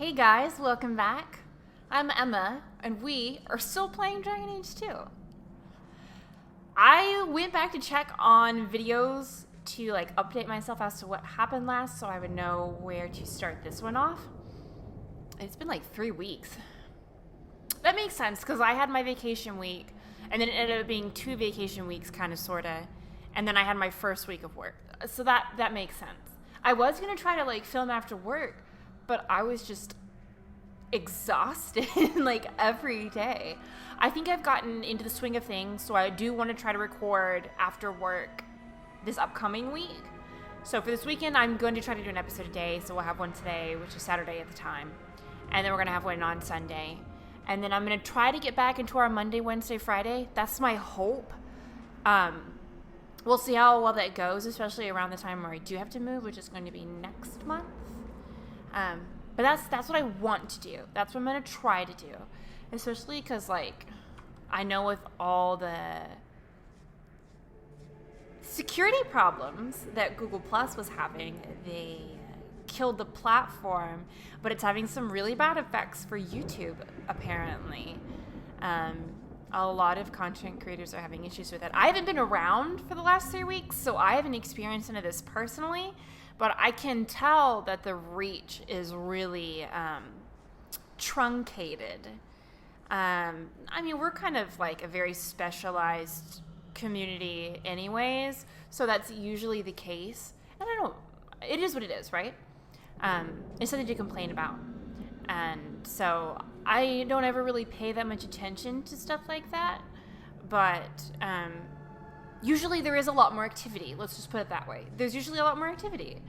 Hey guys, welcome back. I'm Emma, and we are still playing Dragon Age 2. I went back to check on videos to update myself as to what happened last so I would know where to start this one off. It's been 3 weeks. That makes sense because I had my vacation week and then it ended up being 2 vacation weeks kind of sorta, and then I had my first week of work. So that makes sense. I was going to try to film after work, but I was just exhausted every day. I think I've gotten into the swing of things, so I do want to try to record after work this upcoming week. So for this weekend, I'm going to try to do an episode a day. So we'll have one today, which is Saturday at the time. And then we're going to have one on Sunday. And then I'm going to try to get back into our Monday, Wednesday, Friday. That's my hope. We'll see how well that goes, especially around the time where I do have to move, which is going to be next month. But that's what I want to do. That's what I'm going to try to do. Especially because, I know with all the security problems that Google Plus was having, they killed the platform, but it's having some really bad effects for YouTube, apparently. A lot of content creators are having issues with it. I haven't been around for the last 3 weeks, so I haven't experienced any of this personally, but I can tell that the reach is really truncated. We're kind of a very specialized community anyways, so that's usually the case. And it is what it is, right? It's something to complain about. And so I don't ever really pay that much attention to stuff like that, but usually there is a lot more activity. Let's just put it that way. There's usually a lot more activity.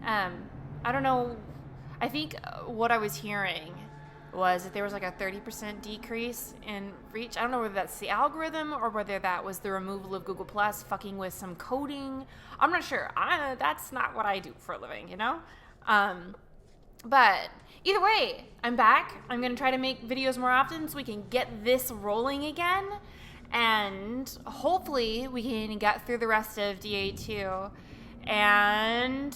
I don't know. I think what I was hearing was that there was a 30% decrease in reach. I don't know whether that's the algorithm or whether that was the removal of Google Plus fucking with some coding. I'm not sure. That's not what I do for a living, you know? But either way, I'm back. I'm going to try to make videos more often so we can get this rolling again. And hopefully we can get through the rest of DA2. And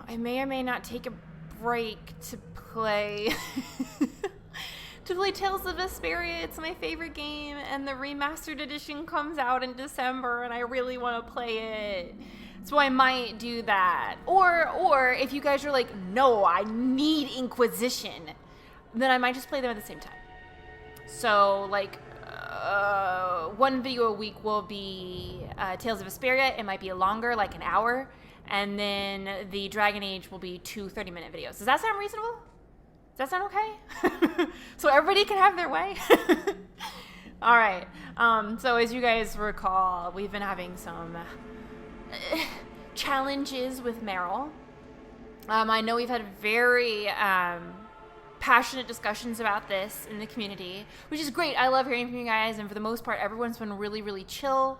I may or may not take a break to play Tales of Vesperia. It's my favorite game, and the remastered edition comes out in December, and I really want to play it. So I might do that. Or if you guys are no, I need Inquisition, then I might just play them at the same time. So one video a week will be Tales of Vesperia. It might be longer, an hour. And then the Dragon Age will be 2 30-minute videos. Does that sound reasonable? Does that sound okay? So everybody can have their way? All right. So as you guys recall, we've been having some challenges with Merrill. I know we've had very passionate discussions about this in the community, which is great. I love hearing from you guys, and for the most part, everyone's been really, really chill.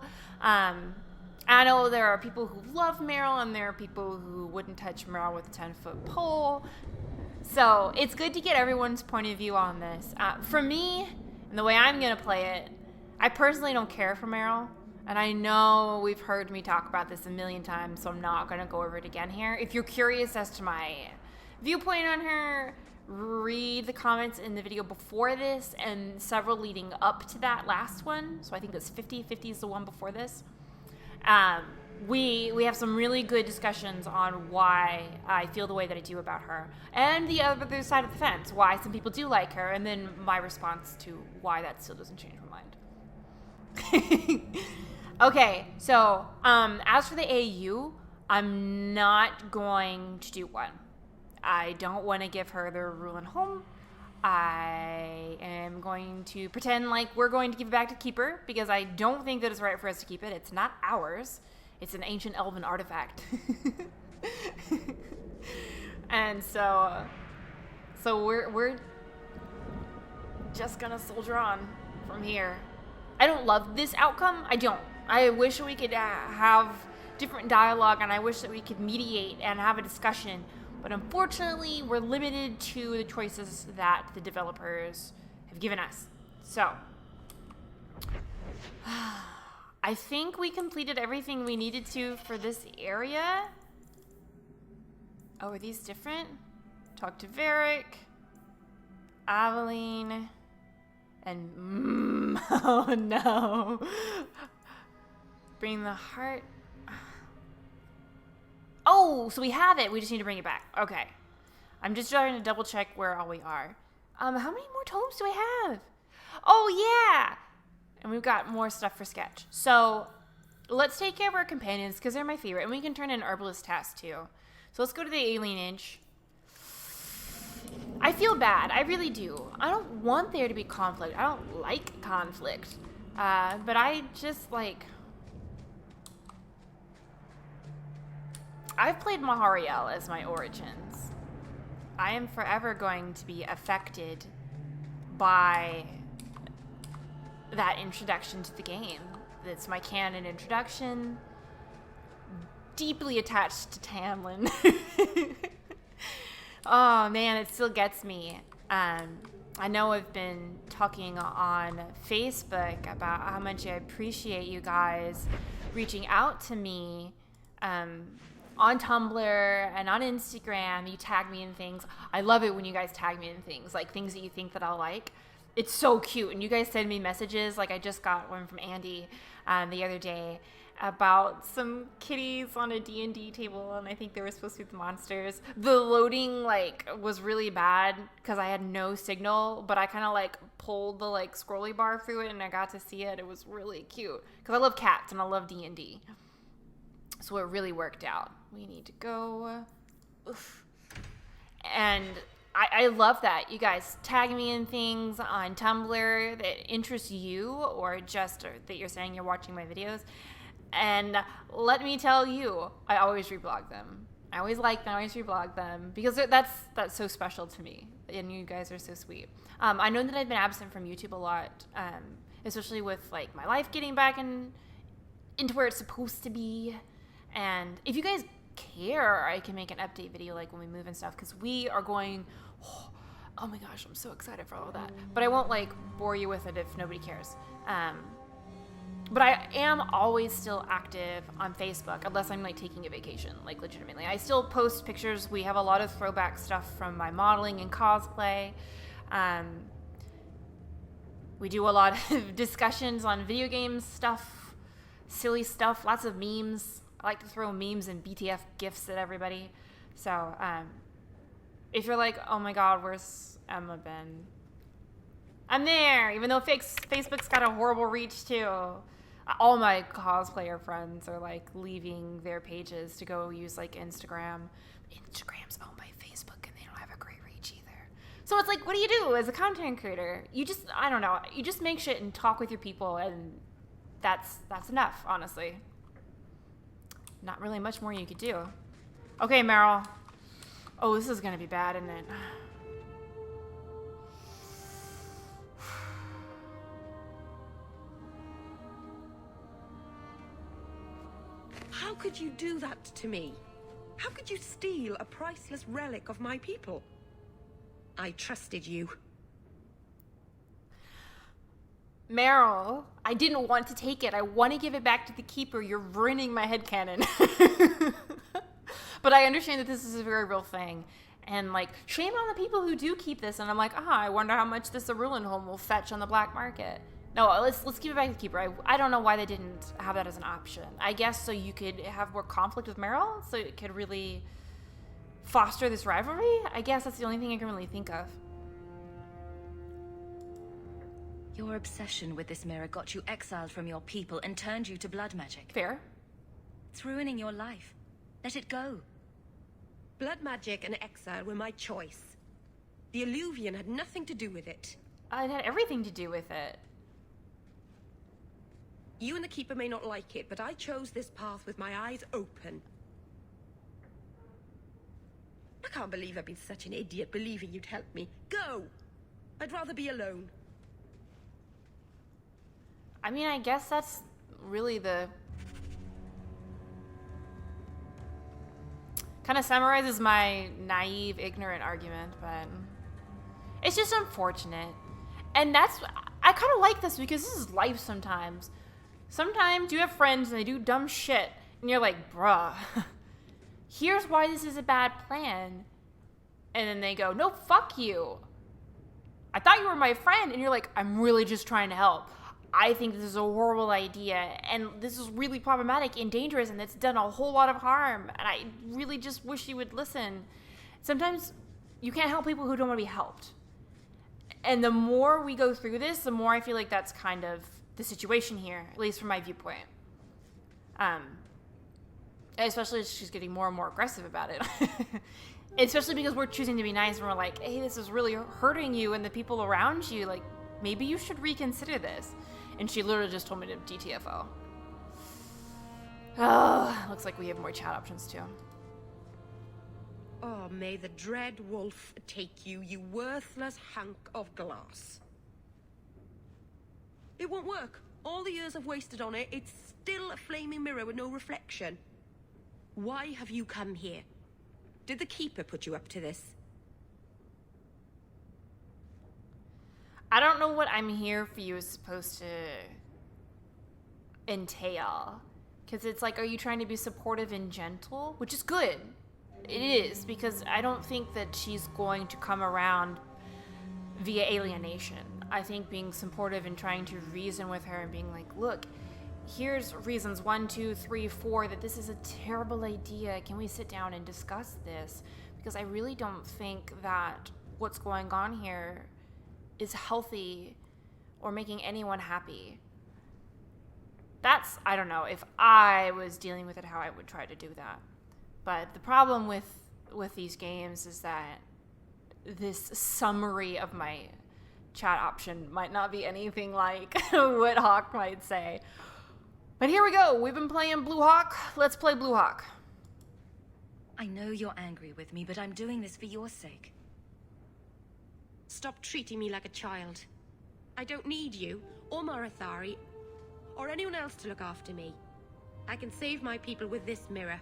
I know there are people who love Merrill, and there are people who wouldn't touch Merrill with a 10-foot pole. So it's good to get everyone's point of view on this. For me, and the way I'm going to play it, I personally don't care for Merrill. And I know we've heard me talk about this a million times, so I'm not going to go over it again here. If you're curious as to my viewpoint on her, read the comments in the video before this and several leading up to that last one. So I think it's 50 is the one before this. We have some really good discussions on why I feel the way that I do about her, and the other side of the fence, why some people do like her, and then my response to why that still doesn't change my mind. Okay, so as for the AU, I'm not going to do one. I don't want to give her the arulin'holm. I am going to pretend like we're going to give it back to Keeper, because I don't think that it's right for us to keep it. It's not ours. It's an ancient elven artifact. And so we're just gonna soldier on from here. I don't love this outcome. I don't. I wish we could have different dialogue, and I wish that we could mediate and have a discussion. But unfortunately, we're limited to the choices that the developers have given us. So I think we completed everything we needed to for this area. Oh, are these different? Talk to Varric, Aveline, and oh no. Bring the heart. Oh, so we have it. We just need to bring it back. Okay. I'm just trying to double check where all we are. How many more tomes do I have? Oh, yeah. And we've got more stuff for sketch. So let's take care of our companions because they're my favorite. And we can turn in Herbalist task too. So let's go to the alien inch. I feel bad. I really do. I don't want there to be conflict. I don't like conflict. But I just like... I've played Mahariel as my origins. I am forever going to be affected by that introduction to the game. It's my canon introduction. Deeply attached to Tamlin. Oh man, it still gets me. I know I've been talking on Facebook about how much I appreciate you guys reaching out to me on Tumblr and on Instagram. You tag me in things. I love it when you guys tag me in things, like things that you think that I'll like. It's so cute. And you guys send me messages. Like I just got one from Andy the other day about some kitties on a D&D table, and I think they were supposed to be the monsters. The loading was really bad because I had no signal, but I kind of pulled the scrolly bar through it and I got to see it. It was really cute because I love cats and I love D&D. So it really worked out. We need to go. Oof. And I love that. You guys tag me in things on Tumblr that interest you or just that you're saying you're watching my videos. And let me tell you, I always reblog them. I always like them. I always reblog them because that's so special to me. And you guys are so sweet. I know that I've been absent from YouTube a lot, especially with my life getting back into where it's supposed to be. And if you guys care, I can make an update video when we move and stuff because we are going. Oh my gosh, I'm so excited for all of that. But I won't bore you with it if nobody cares. But I am always still active on Facebook unless I'm taking a vacation, legitimately. I still post pictures. We have a lot of throwback stuff from my modeling and cosplay. We do a lot of discussions on video games stuff, silly stuff, lots of memes. I like to throw memes and BTF gifs at everybody. So if you're oh my god, where's Emma been? I'm there, even though Facebook's got a horrible reach too. All my cosplayer friends are leaving their pages to go use Instagram. Instagram's owned by Facebook and they don't have a great reach either. So it's what do you do as a content creator? You just, I don't know, you just make shit and talk with your people and that's enough, honestly. Not really much more you could do. Okay, Merrill. Oh, this is gonna be bad, isn't it? How could you do that to me? How could you steal a priceless relic of my people? I trusted you. Merrill, I didn't want to take it. I want to give it back to the keeper. You're ruining my headcanon. But I understand that this is a very real thing. And shame on the people who do keep this. And I'm I wonder how much this arulin'holm will fetch on the black market. No, let's give it back to the keeper. I don't know why they didn't have that as an option. I guess so you could have more conflict with Merrill, so it could really foster this rivalry. I guess that's the only thing I can really think of. Your obsession with this mirror got you exiled from your people and turned you to blood magic. Fair. It's ruining your life. Let it go. Blood magic and exile were my choice. The Illuvian had nothing to do with it. It had everything to do with it. You and the Keeper may not like it, but I chose this path with my eyes open. I can't believe I've been such an idiot believing you'd help me. Go! I'd rather be alone. I mean, I guess that's really the... kind of summarizes my naive, ignorant argument, but... it's just unfortunate. And that's... I kind of like this because this is life sometimes. Sometimes you have friends and they do dumb shit, and you're bruh, here's why this is a bad plan. And then they go, no, fuck you. I thought you were my friend. And you're like, I'm really just trying to help. I think this is a horrible idea. And this is really problematic and dangerous. And it's done a whole lot of harm. And I really just wish you would listen. Sometimes you can't help people who don't want to be helped. And the more we go through this, the more I feel like that's kind of the situation here, at least from my viewpoint. Especially as she's getting more and more aggressive about it. Especially because we're choosing to be nice and we're like, hey, this is really hurting you and the people around you. Like, maybe you should reconsider this. And she literally just told me to DTFO. Oh, looks like we have more chat options too. Oh, may the dread wolf take you, you worthless hunk of glass. It won't work. All the years I've wasted on it, it's still a flaming mirror with no reflection. Why have you come here? Did the Keeper put you up to this? I don't know what I'm here for you is supposed to entail. Because it's like, are you trying to be supportive and gentle? Which is good. It is, because I don't think that she's going to come around via alienation. I think being supportive and trying to reason with her and being like, look, here's reasons 1, 2, 3, 4 that this is a terrible idea. Can we sit down and discuss this? Because I really don't think that what's going on here is healthy or making anyone happy. That's, I don't know, if I was dealing with it, how I would try to do that. But the problem with these games is that this summary of my chat option might not be anything like what Hawk might say. But here we go. We've been playing Blue Hawk. Let's play Blue Hawk. I know you're angry with me, but I'm doing this for your sake. Stop treating me like a child. I don't need you, or Marathari, or anyone else to look after me. I can save my people with this mirror.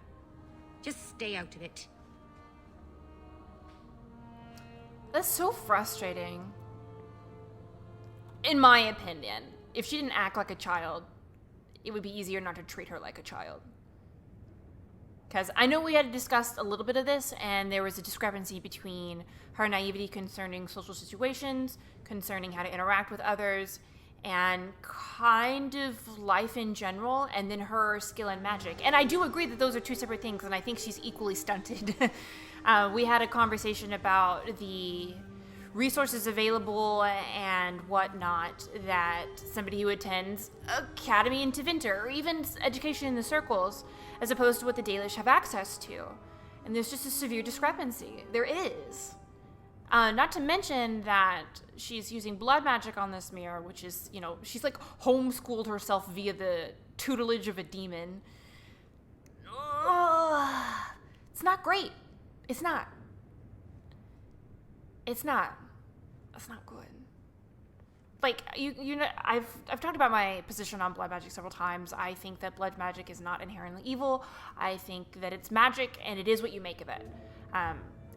Just stay out of it. That's so frustrating. In my opinion, if she didn't act like a child, it would be easier not to treat her like a child. Because I know we had discussed a little bit of this, and there was a discrepancy between her naivety concerning social situations, concerning how to interact with others, and kind of life in general, and then her skill in magic. And I do agree that those are two separate things, and I think she's equally stunted. We had a conversation about the resources available and whatnot that somebody who attends Academy in Tevinter, or even education in the circles, as opposed to what the Dalish have access to. And there's just a severe discrepancy. There is. Not to mention that she's using blood magic on this mirror, which is, you know, she's like homeschooled herself via the tutelage of a demon. Ugh. It's not great. It's not. It's not. It's not good. Like, you know, I've talked about my position on blood magic several times. I think that blood magic is not inherently evil. I think that it's magic, and it is what you make of it.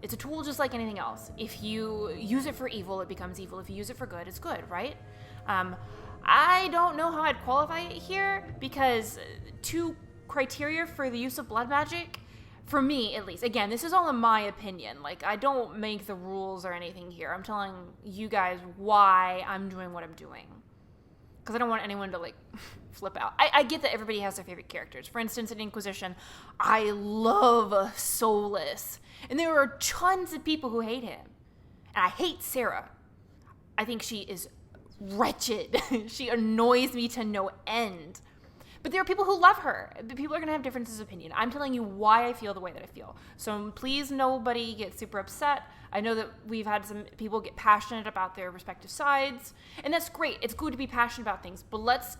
It's a tool just like anything else. If you use it for evil, it becomes evil. If you use it for good, it's good, right? I don't know how I'd qualify it here, because two criteria for the use of blood magic, for me at least, again, this is all in my opinion. Like, I don't make the rules or anything here. I'm telling you guys why I'm doing what I'm doing. Because I don't want anyone to, like, flip out. I get that everybody has their favorite characters. For instance, in Inquisition, I love Solus. And there are tons of people who hate him. And I hate Sarah. I think she is wretched. She annoys me to no end. But there are people who love her. People are going to have differences of opinion. I'm telling you why I feel the way that I feel. So please, nobody get super upset. I know that we've had some people get passionate about their respective sides. And that's great. It's good to be passionate about things. But let's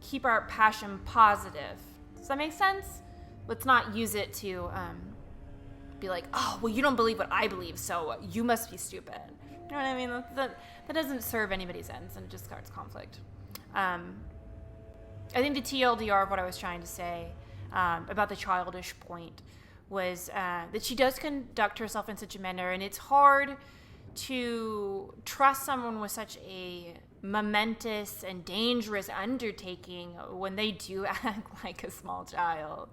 keep our passion positive. Does that make sense? Let's not use it to be like, oh, well, you don't believe what I believe, so you must be stupid. You know what I mean? That doesn't serve anybody's ends, and it just starts conflict. I think the TLDR of what I was trying to say about the childish point was that she does conduct herself in such a manner, and it's hard to trust someone with such a momentous and dangerous undertaking when they do act like a small child.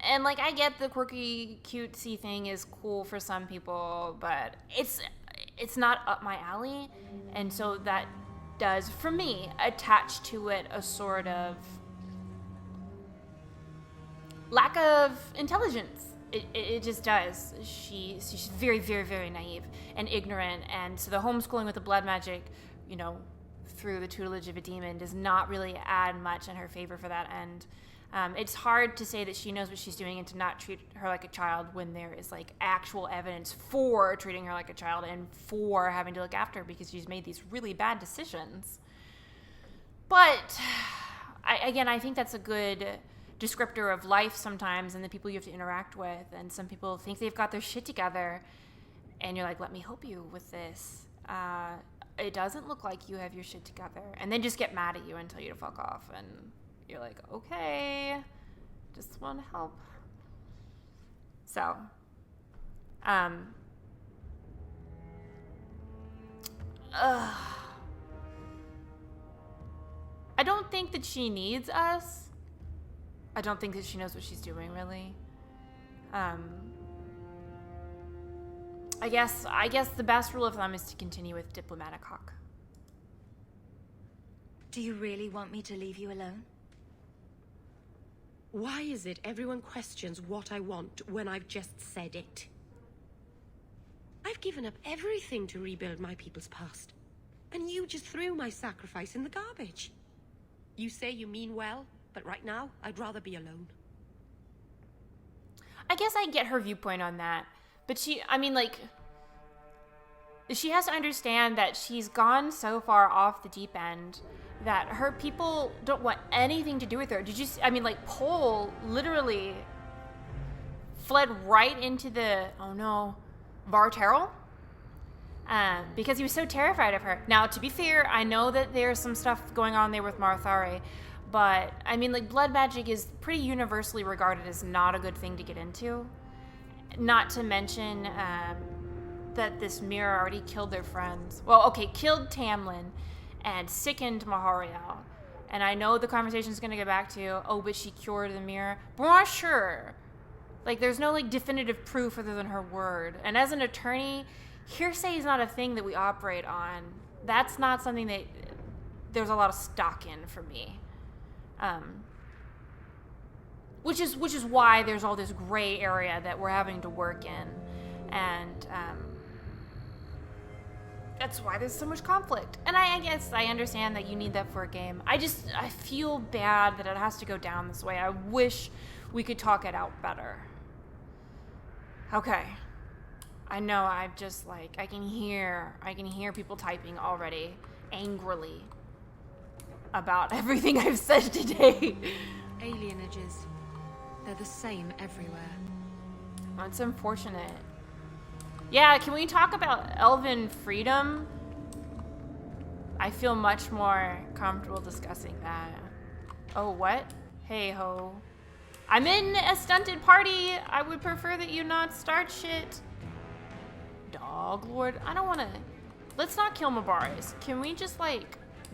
And, like, I get the quirky, cutesy thing is cool for some people, but it's not up my alley. And so that does, for me, attach to it a sort of lack of intelligence. It just does. She's very, very, very naive and ignorant. And so the homeschooling with the blood magic, you know, through the tutelage of a demon does not really add much in her favor for that end. It's hard to say that she knows what she's doing and to not treat her like a child when there is like actual evidence for treating her like a child and for having to look after her because she's made these really bad decisions. But I think that's a good descriptor of life sometimes and the people you have to interact with. And some people think they've got their shit together and you're like, let me help you with this. It doesn't look like you have your shit together. And then just get mad at you and tell you to fuck off. And you're like, okay, just want to help. So, I don't think that she needs us. I don't think that she knows what she's doing, really. I guess the best rule of thumb is to continue with diplomatic hawk. Do you really want me to leave you alone? Why is it everyone questions what I want when I've just said it? I've given up everything to rebuild my people's past. And you just threw my sacrifice in the garbage. You say you mean well, but right now, I'd rather be alone. I guess I get her viewpoint on that. But she has to understand that she's gone so far off the deep end that her people don't want anything to do with her. Did you see? Pole literally fled right into the, Varterral? Because he was so terrified of her. Now, to be fair, I know that there's some stuff going on there with Marthari, but, blood magic is pretty universally regarded as not a good thing to get into. Not to mention that this mirror already killed their friends. Well, okay, killed Tamlin and sickened Mahariel. And I know the conversation's going to get back to, but she cured the mirror. But we're not sure. There's no, definitive proof other than her word. And as an attorney, hearsay is not a thing that we operate on. That's not something that there's a lot of stock in for me. Which is why there's all this gray area that we're having to work in. And that's why there's so much conflict. And I guess I understand that you need that for a game. I feel bad that it has to go down this way. I wish we could talk it out better. Okay. I know I've just I can hear people typing already angrily about everything I've said today. Alienages. They're the same everywhere. Oh, it's unfortunate. Yeah, can we talk about elven freedom? I feel much more comfortable discussing that. Oh, what? Hey ho. I'm in a stunted party. I would prefer that you not start shit. Dog Lord. I don't want to... Let's not kill Mabaris. Can we just,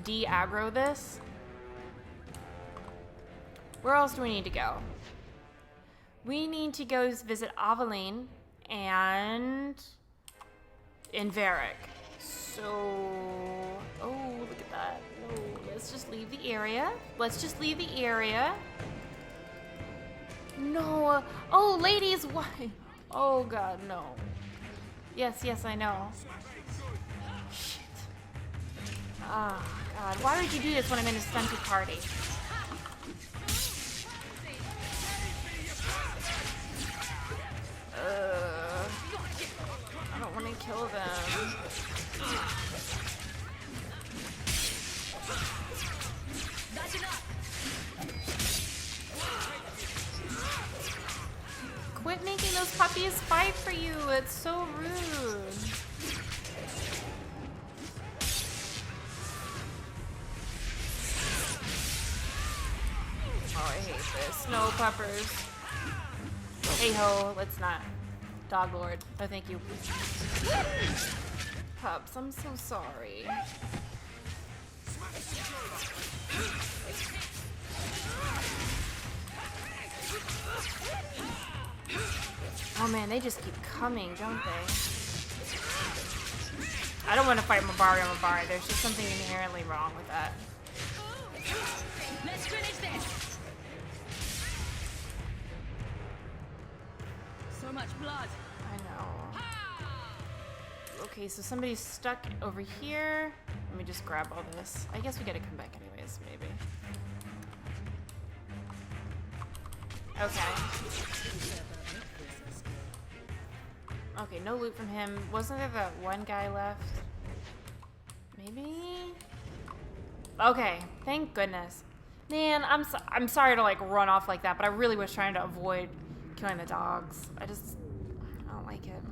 de-aggro this? Where else do we need to go? We need to go visit Aveline and Varric. So, look at that. Oh, let's just leave the area. No. Oh, ladies, why? Oh, God, no. Yes, I know. Shit. Oh, God. Why would you do this when I'm in a stunted party? I don't want to kill them. Quit making those puppies fight for you. It's so rude. Oh, I hate this. No puppers. Hey ho, let's not. Dog Lord. Oh, thank you. Pups, I'm so sorry. Oh man, they just keep coming, don't they? I don't want to fight Mabari on Mabari. There's just something inherently wrong with that. Let's finish this. So much blood. I know. Okay, so somebody's stuck over here. Let me just grab all this. I guess we gotta come back anyways, maybe. Okay. Okay, no loot from him. Wasn't there that one guy left? Maybe? Okay, thank goodness. Man, I'm sorry to like run off like that, but I really was trying to avoid killing the dogs. I don't like it.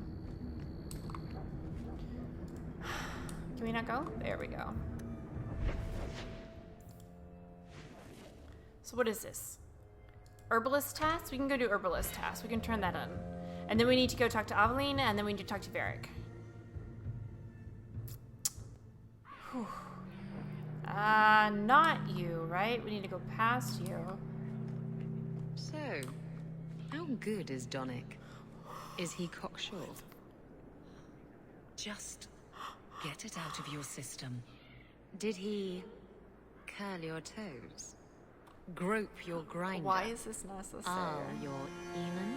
Can we not go? There we go. So what is this? Herbalist task? We can go do herbalist task. We can turn that in. And then we need to go talk to Aveline, and then we need to talk to Varric. Whew. Not you, right? We need to go past you. So, how good is Donick? Is he cocksure? Just get it out of your system. Did he curl your toes? Grope your grinder? Why is this necessary? Arl your Eamon?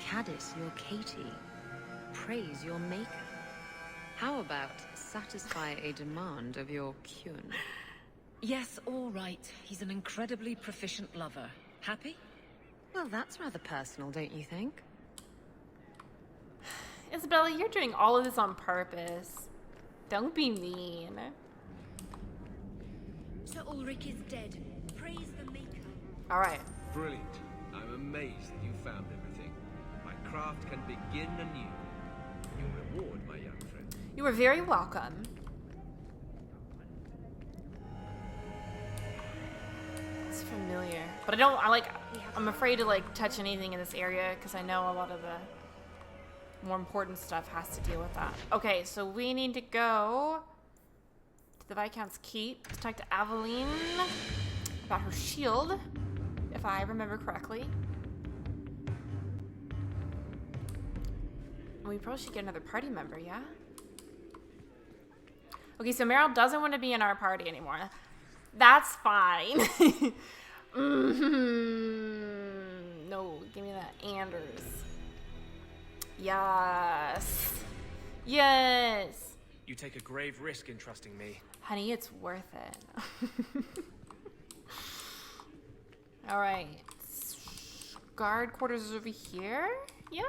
Caddis your Katie? Praise your maker? How about satisfy a demand of your Kyun? Yes, all right. He's an incredibly proficient lover. Happy? Well, that's rather personal, don't you think? Isabella, you're doing all of this on purpose. Don't be mean. Sir Ulrich is dead. Praise the Maker. All right. Brilliant. I'm amazed that you found everything. My craft can begin anew. Your reward, my young friend. You are very welcome. It's familiar, but I'm afraid to like touch anything in this area because I know a lot of the more important stuff has to deal with that. Okay, so we need to go to the Viscount's Keep to talk to Aveline about her shield, if I remember correctly. We probably should get another party member, yeah? Okay, so Merrill doesn't want to be in our party anymore. That's fine. No, give me that Anders. Yes. Yes. You take a grave risk in trusting me. Honey, it's worth it. All right. Guard quarters is over here. Yeah?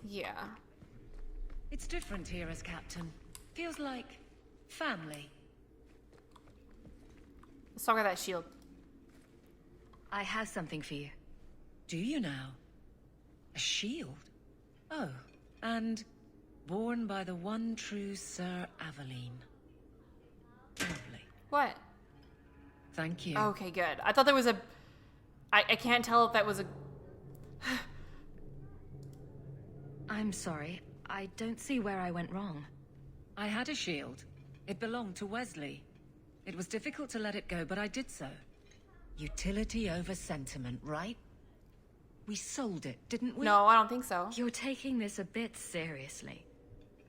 Yeah. It's different here as captain. Feels like family. Let's talk about that shield. I have something for you. Do you now? A shield? Oh, and born by the one true Sir Aveline. Lovely. What? Thank you. Okay, good. I thought there was a... I can't tell if that was a... I'm sorry. I don't see where I went wrong. I had a shield. It belonged to Wesley. It was difficult to let it go, but I did so. Utility over sentiment, right? We sold it, didn't we? No, I don't think so. You're taking this a bit seriously.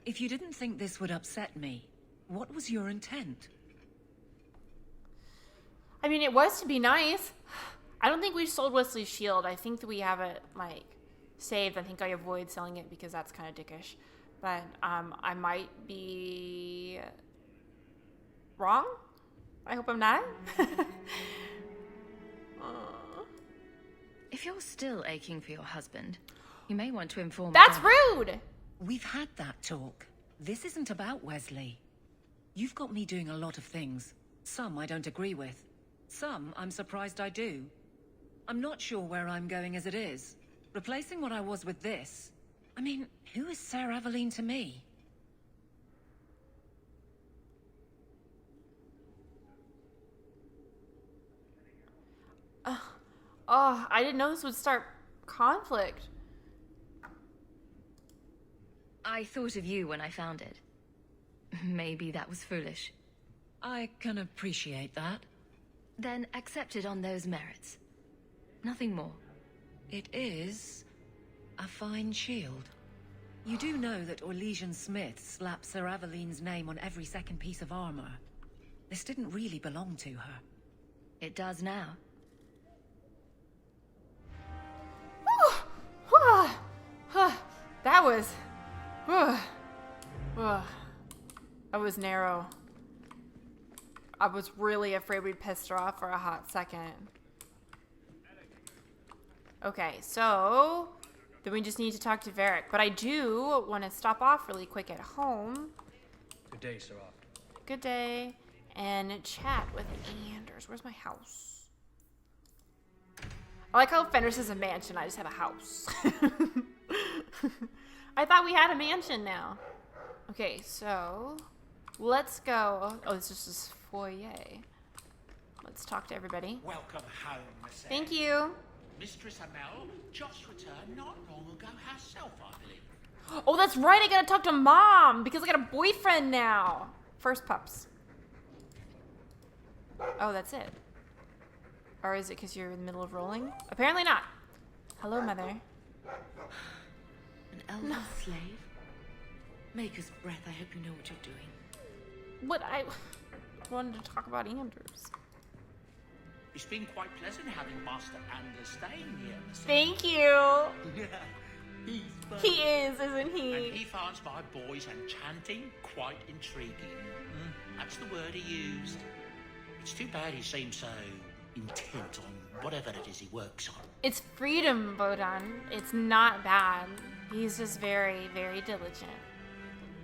If you didn't think this would upset me, what was your intent? I mean, it was to be nice. I don't think we sold Wesley's shield. I think that we have it, like, saved. I think I avoid selling it because that's kind of dickish. But I might be wrong. I hope I'm not. If you're still aching for your husband, you may want to inform... That's Dad. rude! We've had that talk. This isn't about Wesley. You've got me doing a lot of things. Some I don't agree with. Some I'm surprised I do. I'm not sure where I'm going as it is. Replacing what I was with this... I mean, who is Sir Aveline to me? Oh, I didn't know this would start conflict. I thought of you when I found it. Maybe that was foolish. I can appreciate that. Then accept it on those merits. Nothing more. It is a fine shield. You do know that Orlesian Smith slapped Sir Aveline's name on every second piece of armor. This didn't really belong to her. It does now. That was... That was narrow. I was really afraid we'd pissed her off for a hot second. Okay, so... Then we just need to talk to Varric. But I do want to stop off really quick at home. Good day, Sir Arthur. Good day. And chat with Anders. Where's my house? I like how Fenris is a mansion. I just have a house. I thought we had a mansion now. Okay, so let's go. Oh, this is just foyer. Let's talk to everybody. Welcome home, Miss. Thank you. Mistress Amel just returned not long ago herself, I believe. Oh, that's right. I gotta talk to Mom because I got a boyfriend now. First pups. Oh, that's it. Or is it because you're in the middle of rolling? Apparently not. Hello, Mother. An elven slave? Maker's breath, I hope you know what you're doing. What? I wanted to talk about Anders. It's been quite pleasant having Master Anders staying here, Miss. Thank you. He's fun. He is, isn't And he? he finds my boys enchanting, quite intriguing. That's the word he used. It's too bad he seems so intent on whatever it is he works on. It's freedom, Bodan. It's not bad. He's just very, very diligent.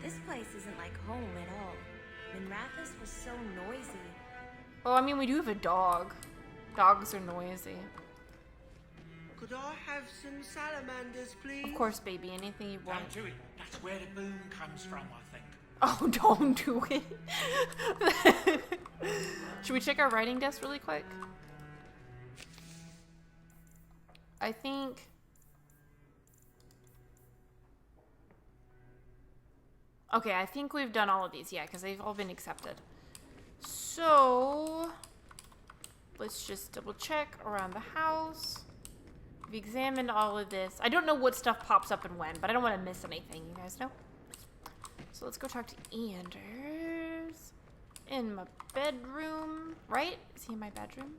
This place isn't like home at all. Minrathous was so noisy. Well, I mean, we do have a dog. Dogs are noisy. Could I have some salamanders, please? Of course, baby. Anything you want. Don't do it. That's where the boom comes from, I think. Oh, don't do it. Should we check our writing desk really quick? I think... Okay, I think we've done all of these, yeah, because they've all been accepted. So, let's just double check around the house. We've examined all of this. I don't know what stuff pops up and when, but I don't want to miss anything, you guys know? So let's go talk to Anders. In my bedroom, right? Is he in my bedroom?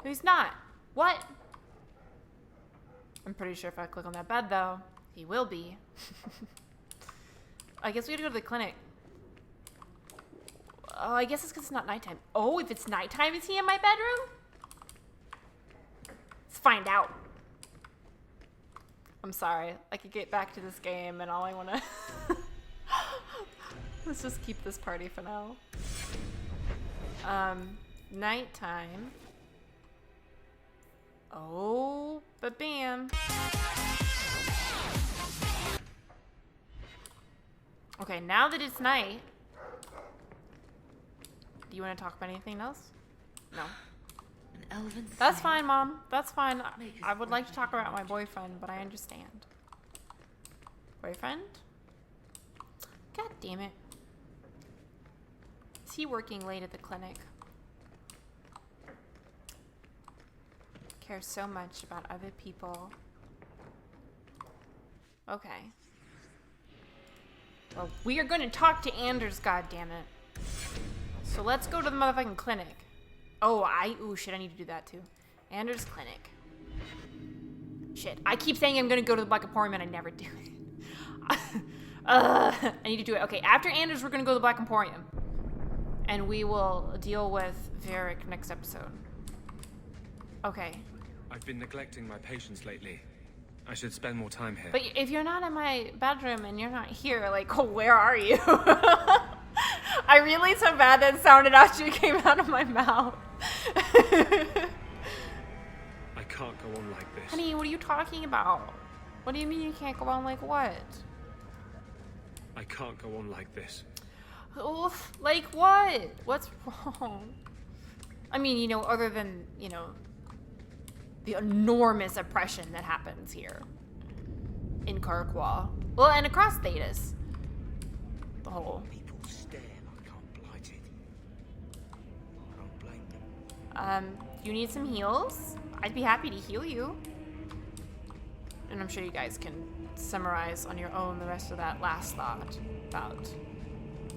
No, he's not. What? I'm pretty sure if I click on that bed, though, he will be. I guess we gotta go to the clinic. Oh, I guess it's because it's not nighttime. Oh, if it's nighttime, is he in my bedroom? Let's find out. I'm sorry. I could get back to this game and all I want to... Let's just keep this party for now. Nighttime. Oh, but bam. Okay, now that it's night, do you want to talk about anything else? No. An elven That's slave? fine, Mom. That's fine. I would like to talk about my boyfriend, but I understand. Boyfriend? God damn it. Is he working late at the clinic? Cares so much about other people. Okay. Well, we are going to talk to Anders, goddammit. So let's go to the motherfucking clinic. Oh, ooh, shit, I need to do that too. Anders Clinic. Shit, I keep saying I'm gonna go to the Black Emporium and I never do it. I need to do it. Okay, after Anders, we're gonna go to the Black Emporium. And we will deal with Varric next episode. Okay. I've been neglecting my patients lately. I should spend more time here. But if you're not in my bedroom and you're not here, like, where are you? I realized how bad that sounded after it came out of my mouth. I can't go on like this. Honey, what are you talking about? What do you mean you can't go on like what? I can't go on like this. Oof, like what? What's wrong? I mean, you know, other than, you know, the enormous oppression that happens here in Kirkwall. Well, and across Thetis. The whole... People stare like I'm blighted. I don't blame them. You need some heals? I'd be happy to heal you. And I'm sure you guys can summarize on your own the rest of that last thought about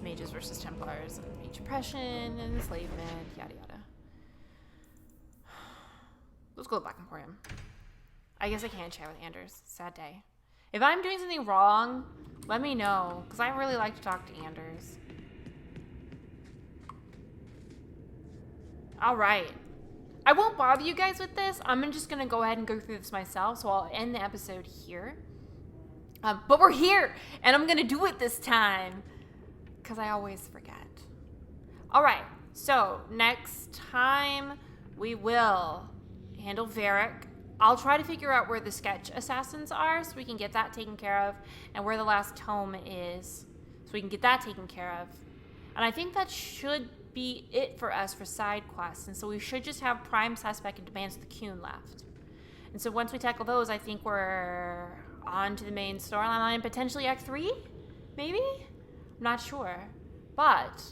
mages versus Templars and mage oppression and enslavement, yada yada. Let's go to Black Emporium. I guess I can't chat with Anders. Sad day. If I'm doing something wrong, let me know, because I really like to talk to Anders. All right. I won't bother you guys with this. I'm just going to go ahead and go through this myself, so I'll end the episode here. But we're here, and I'm going to do it this time, because I always forget. All right. So next time, we will handle Varric. I'll try to figure out where the sketch assassins are so we can get that taken care of, and where the last tome is so we can get that taken care of. And I think that should be it for us for side quests, and so we should just have Prime Suspect and Demands of the Coon left. And so once we tackle those, I think we're on to the main storyline, potentially Act 3? Maybe? I'm not sure. But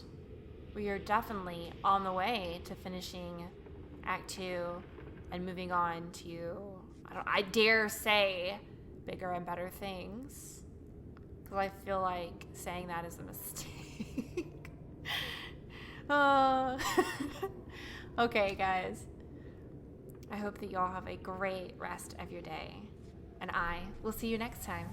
we are definitely on the way to finishing Act 2 and moving on to, I dare say, bigger and better things. Because I feel like saying that is a mistake. Okay, guys. I hope that y'all have a great rest of your day. And I will see you next time.